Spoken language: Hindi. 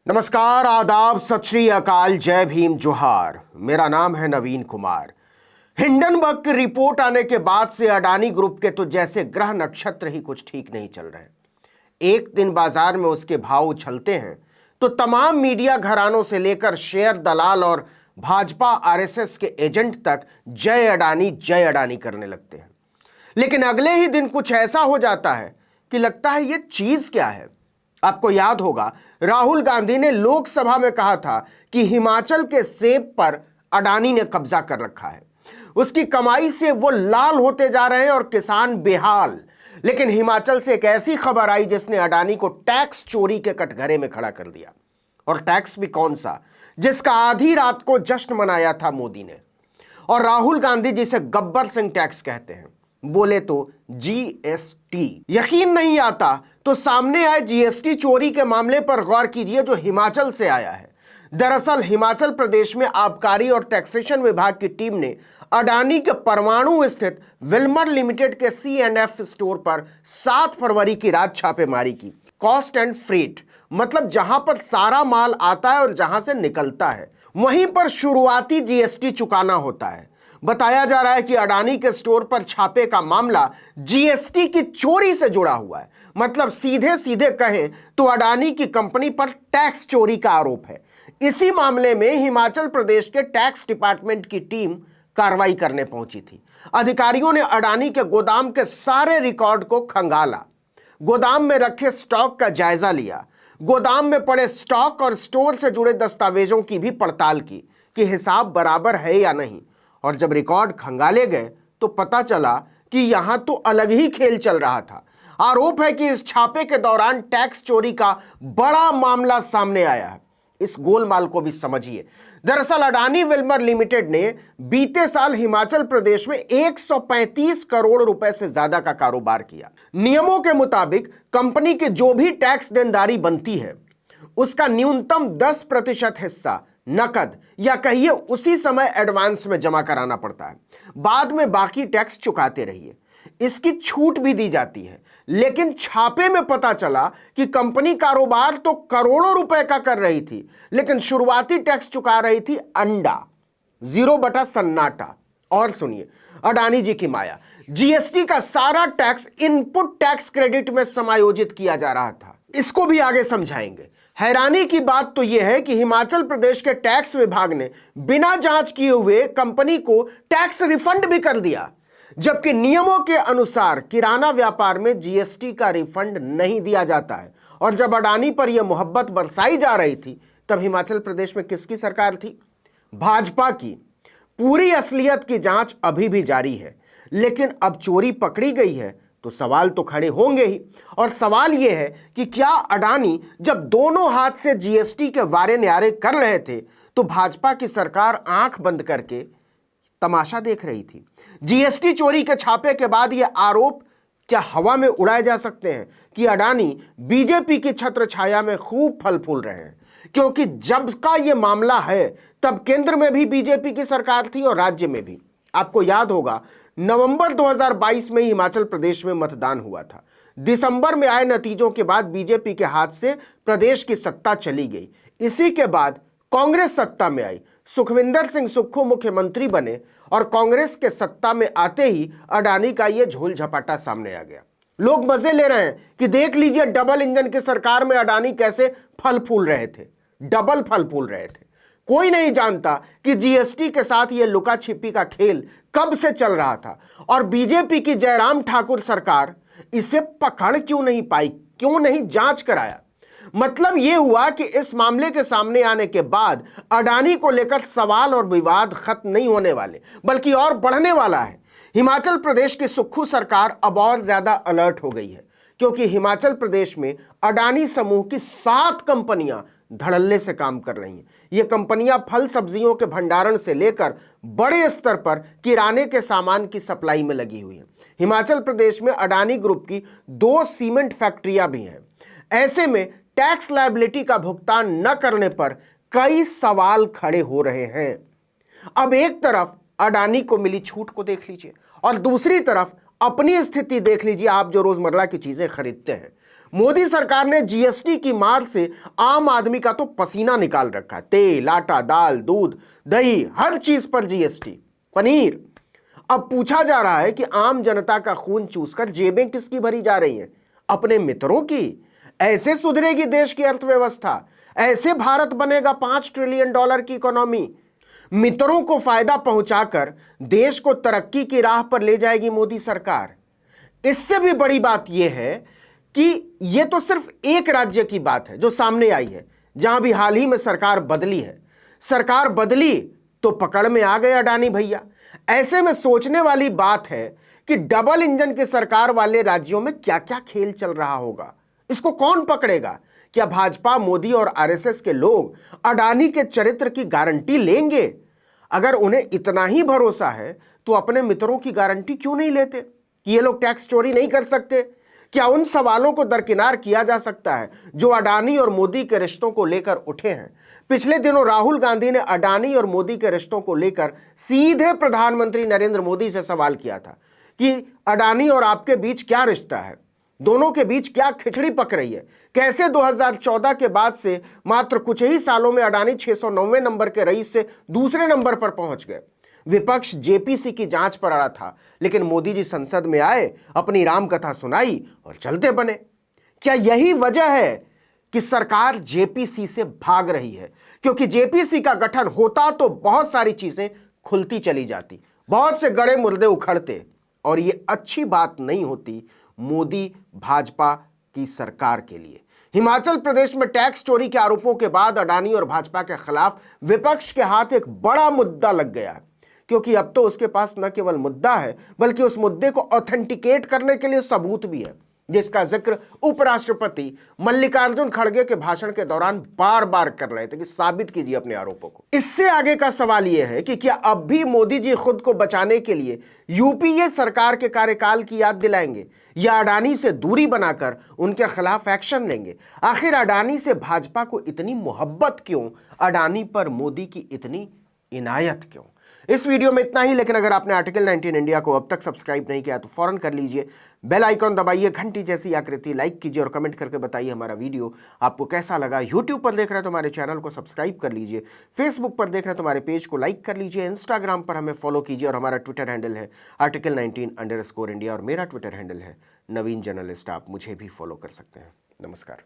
नमस्कार, आदाब, सत श्री अकाल, जय भीम, जोहार। मेरा नाम है नवीन कुमार। हिंडनबर्ग की रिपोर्ट आने के बाद से अडानी ग्रुप के तो जैसे ग्रह नक्षत्र ही कुछ ठीक नहीं चल रहे। एक दिन बाजार में उसके भाव उछलते हैं तो तमाम मीडिया घरानों से लेकर शेयर दलाल और भाजपा आरएसएस के एजेंट तक जय अडानी करने लगते हैं। लेकिन अगले ही दिन कुछ ऐसा हो जाता है कि लगता है ये चीज क्या है। आपको याद होगा, राहुल गांधी ने लोकसभा में कहा था कि हिमाचल के सेब पर अडानी ने कब्जा कर रखा है। उसकी कमाई से वो लाल होते जा रहे हैं और किसान बेहाल। लेकिन हिमाचल से एक ऐसी खबर आई जिसने अडानी को टैक्स चोरी के कटघरे में खड़ा कर दिया। और टैक्स भी कौन सा, जिसका आधी रात को जश्न मनाया था मोदी ने। और राहुल गांधी जिसे गब्बर सिंह टैक्स कहते हैं, बोले तो जीएसटी। यकीन नहीं आता तो सामने आए जीएसटी चोरी के मामले पर गौर कीजिए जो हिमाचल से आया है। दरअसल हिमाचल प्रदेश में आबकारी और टैक्सेशन विभाग की टीम ने अडानी के परमाणु स्थित विल्मर लिमिटेड के C&F स्टोर पर 7 फरवरी की रात छापेमारी की। कॉस्ट एंड फ्रेट मतलब जहां पर सारा माल आता है और जहां से निकलता है वहीं पर शुरुआती जीएसटी चुकाना होता है। बताया जा रहा है कि अडानी के स्टोर पर छापे का मामला जीएसटी की चोरी से जुड़ा हुआ है। मतलब सीधे सीधे कहें तो अडानी की कंपनी पर टैक्स चोरी का आरोप है। इसी मामले में हिमाचल प्रदेश के टैक्स डिपार्टमेंट की टीम कार्रवाई करने पहुंची थी। अधिकारियों ने अडानी के गोदाम के सारे रिकॉर्ड को खंगाला, गोदाम में रखे स्टॉक का जायजा लिया, गोदाम में पड़े स्टॉक और स्टोर से जुड़े दस्तावेजों की भी पड़ताल की कि हिसाब बराबर है या नहीं। और जब रिकॉर्ड खंगाले गए तो पता चला कि यहां तो अलग ही खेल चल रहा था। आरोप है कि इस छापे के दौरान टैक्स चोरी का बड़ा मामला सामने आया है। इस गोलमाल को भी समझिए। दरअसल अडानी विल्मर लिमिटेड ने बीते साल हिमाचल प्रदेश में 135 करोड़ रुपए से ज्यादा का कारोबार किया। नियमों के मुताबिक कंपनी की जो भी टैक्स देनदारी बनती है उसका न्यूनतम 10% हिस्सा नकद या कहिए उसी समय एडवांस में जमा कराना पड़ता है। बाद में बाकी टैक्स चुकाते रहिए। इसकी छूट भी दी जाती है। लेकिन छापे में पता चला कि कंपनी कारोबार तो करोड़ों रुपए का कर रही थी, लेकिन शुरुआती टैक्स चुका रही थी अंडा, 0 सन्नाटा। और सुनिए, अडानी जी की माया, जीएसटी का सारा टैक्स इनपुट टैक्स क्रेडिट में समायोजित किया जा रहा था। इसको भी आगे समझाएंगे। हैरानी की बात तो यह है कि हिमाचल प्रदेश के टैक्स विभाग ने बिना जांच किए हुए कंपनी को टैक्स रिफंड भी कर दिया, जबकि नियमों के अनुसार किराना व्यापार में जीएसटी का रिफंड नहीं दिया जाता है। और जब अडानी पर यह मोहब्बत बरसाई जा रही थी तब हिमाचल प्रदेश में किसकी सरकार थी? भाजपा की। पूरी असलियत की जांच अभी भी जारी है, लेकिन अब चोरी पकड़ी गई है तो सवाल तो खड़े होंगे ही। और सवाल यह है कि क्या अडानी जब दोनों हाथ से जीएसटी के वारे न्यारे कर रहे थे तो भाजपा की सरकार आंख बंद करके तमाशा देख रही थी? जीएसटी चोरी के छापे के बाद यह आरोप क्या हवा में उड़ाए जा सकते हैं कि अडानी बीजेपी की छत्र छाया में खूब फल फूल रहे हैं? क्योंकि जब का यह मामला है तब केंद्र में भी बीजेपी की सरकार थी और राज्य में भी। आपको याद होगा, नवंबर 2022 में हिमाचल प्रदेश में मतदान हुआ था। दिसंबर में आए नतीजों के बाद बीजेपी के हाथ से प्रदेश की सत्ता चली गई। इसी के बाद कांग्रेस सत्ता में आई, सुखविंदर सिंह सुक्खू मुख्यमंत्री बने और कांग्रेस के सत्ता में आते ही अडानी का यह झोल झपाटा सामने आ गया। लोग मजे ले रहे हैं कि देख लीजिए डबल इंजन की सरकार में अडानी कैसे फल फूल रहे थे, डबल फल फूल रहे थे। कोई नहीं जानता कि जीएसटी के साथ यह लुका छिपी का खेल कब से चल रहा था और बीजेपी की जयराम ठाकुर सरकार इसे पकड़ क्यों नहीं पाई, क्यों नहीं जांच कराया। मतलब यह हुआ कि इस मामले के सामने आने के बाद अडानी को लेकर सवाल और विवाद खत्म नहीं होने वाले बल्कि और बढ़ने वाला है। हिमाचल प्रदेश की सुक्खू सरकार अब और ज्यादा अलर्ट हो गई है, क्योंकि हिमाचल प्रदेश में अडानी समूह की 7 कंपनियां धड़ल्ले से काम कर रही हैं। ये कंपनियां फल सब्जियों के भंडारण से लेकर बड़े स्तर पर किराने के सामान की सप्लाई में लगी हुई हैं। हिमाचल प्रदेश में अडानी ग्रुप की 2 सीमेंट फैक्ट्रियां भी हैं। ऐसे में टैक्स लायबिलिटी का भुगतान न करने पर कई सवाल खड़े हो रहे हैं। अब एक तरफ अडानी को मिली छूट को देख लीजिए और दूसरी तरफ अपनी स्थिति देख लीजिए, आप जो रोजमर्रा की चीजें खरीदते हैं। मोदी सरकार ने जीएसटी की मार से आम आदमी का तो पसीना निकाल रखा है। तेल, आटा, दाल, दूध, दही, हर चीज पर जीएसटी, पनीर। अब पूछा जा रहा है कि आम जनता का खून चूसकर जेबें किसकी भरी जा रही हैं? अपने मित्रों की। ऐसे सुधरेगी देश की अर्थव्यवस्था? ऐसे भारत बनेगा $5 ट्रिलियन की इकोनॉमी? मित्रों को फायदा पहुंचाकर देश को तरक्की की राह पर ले जाएगी मोदी सरकार। इससे भी बड़ी बात यह है कि यह तो सिर्फ एक राज्य की बात है जो सामने आई है, जहां भी हाल ही में सरकार बदली है। सरकार बदली तो पकड़ में आ गए अडानी भैया। ऐसे में सोचने वाली बात है कि डबल इंजन की सरकार वाले राज्यों में क्या क्या खेल चल रहा होगा। इसको कौन पकड़ेगा? क्या भाजपा, मोदी और आरएसएस के लोग अडानी के चरित्र की गारंटी लेंगे? अगर उन्हें इतना ही भरोसा है तो अपने मित्रों की गारंटी क्यों नहीं लेते कि ये लोग टैक्स चोरी नहीं कर सकते? क्या उन सवालों को दरकिनार किया जा सकता है जो अडानी और मोदी के रिश्तों को लेकर उठे हैं? पिछले दिनों राहुल गांधी ने अडानी और मोदी के रिश्तों को लेकर सीधे प्रधानमंत्री नरेंद्र मोदी से सवाल किया था कि अडानी और आपके बीच क्या रिश्ता है, दोनों के बीच क्या खिचड़ी पक रही है, कैसे 2014 के बाद से मात्र कुछ ही सालों में अडानी 690 नंबर के रईस से दूसरे नंबर पर पहुंच गए। विपक्ष जेपीसी की जांच पर अड़ा था, लेकिन मोदी जी संसद में आए, अपनी रामकथा सुनाई और चलते बने। क्या यही वजह है कि सरकार जेपीसी से भाग रही है? क्योंकि जेपीसी का गठन होता तो बहुत सारी चीजें खुलती चली जाती, बहुत से गड़े मुर्दे उखड़ते, और ये अच्छी बात नहीं होती मोदी भाजपा की सरकार के लिए। हिमाचल प्रदेश में टैक्स चोरी के आरोपों के बाद अडानी और भाजपा के खिलाफ विपक्ष के हाथ एक बड़ा मुद्दा लग गया है, क्योंकि अब तो उसके पास न केवल मुद्दा है बल्कि उस मुद्दे को ऑथेंटिकेट करने के लिए सबूत भी है, जिसका जिक्र उपराष्ट्रपति मल्लिकार्जुन खड़गे के भाषण के दौरान बार बार कर रहे थे कि साबित कीजिए अपने आरोपों को। इससे आगे का सवाल यह है कि क्या अब भी मोदी जी खुद को बचाने के लिए यूपीए सरकार के कार्यकाल की याद दिलाएंगे या अडानी से दूरी बनाकर उनके खिलाफ एक्शन लेंगे? आखिर अडानी से भाजपा को इतनी मोहब्बत क्यों? अडानी पर मोदी की इतनी इनायत क्यों? इस वीडियो में इतना ही, लेकिन अगर आपने आर्टिकल 19 इंडिया को अब तक सब्सक्राइब नहीं किया तो फौरन कर लीजिए। बेल आइकॉन दबाइए, घंटी जैसी आकृति लाइक कीजिए और कमेंट करके बताइए हमारा वीडियो आपको कैसा लगा। यूट्यूब पर देख रहे हैं तो हमारे चैनल को सब्सक्राइब कर लीजिए, फेसबुक पर देख रहे हैं तो हमारे पेज को लाइक कर लीजिए, इंस्टाग्राम पर हमें फॉलो कीजिए और हमारा ट्विटर हैंडल है article19_India और मेरा ट्विटर हैंडल है नवीन जर्नलिस्ट। आप मुझे भी फॉलो कर सकते हैं। नमस्कार।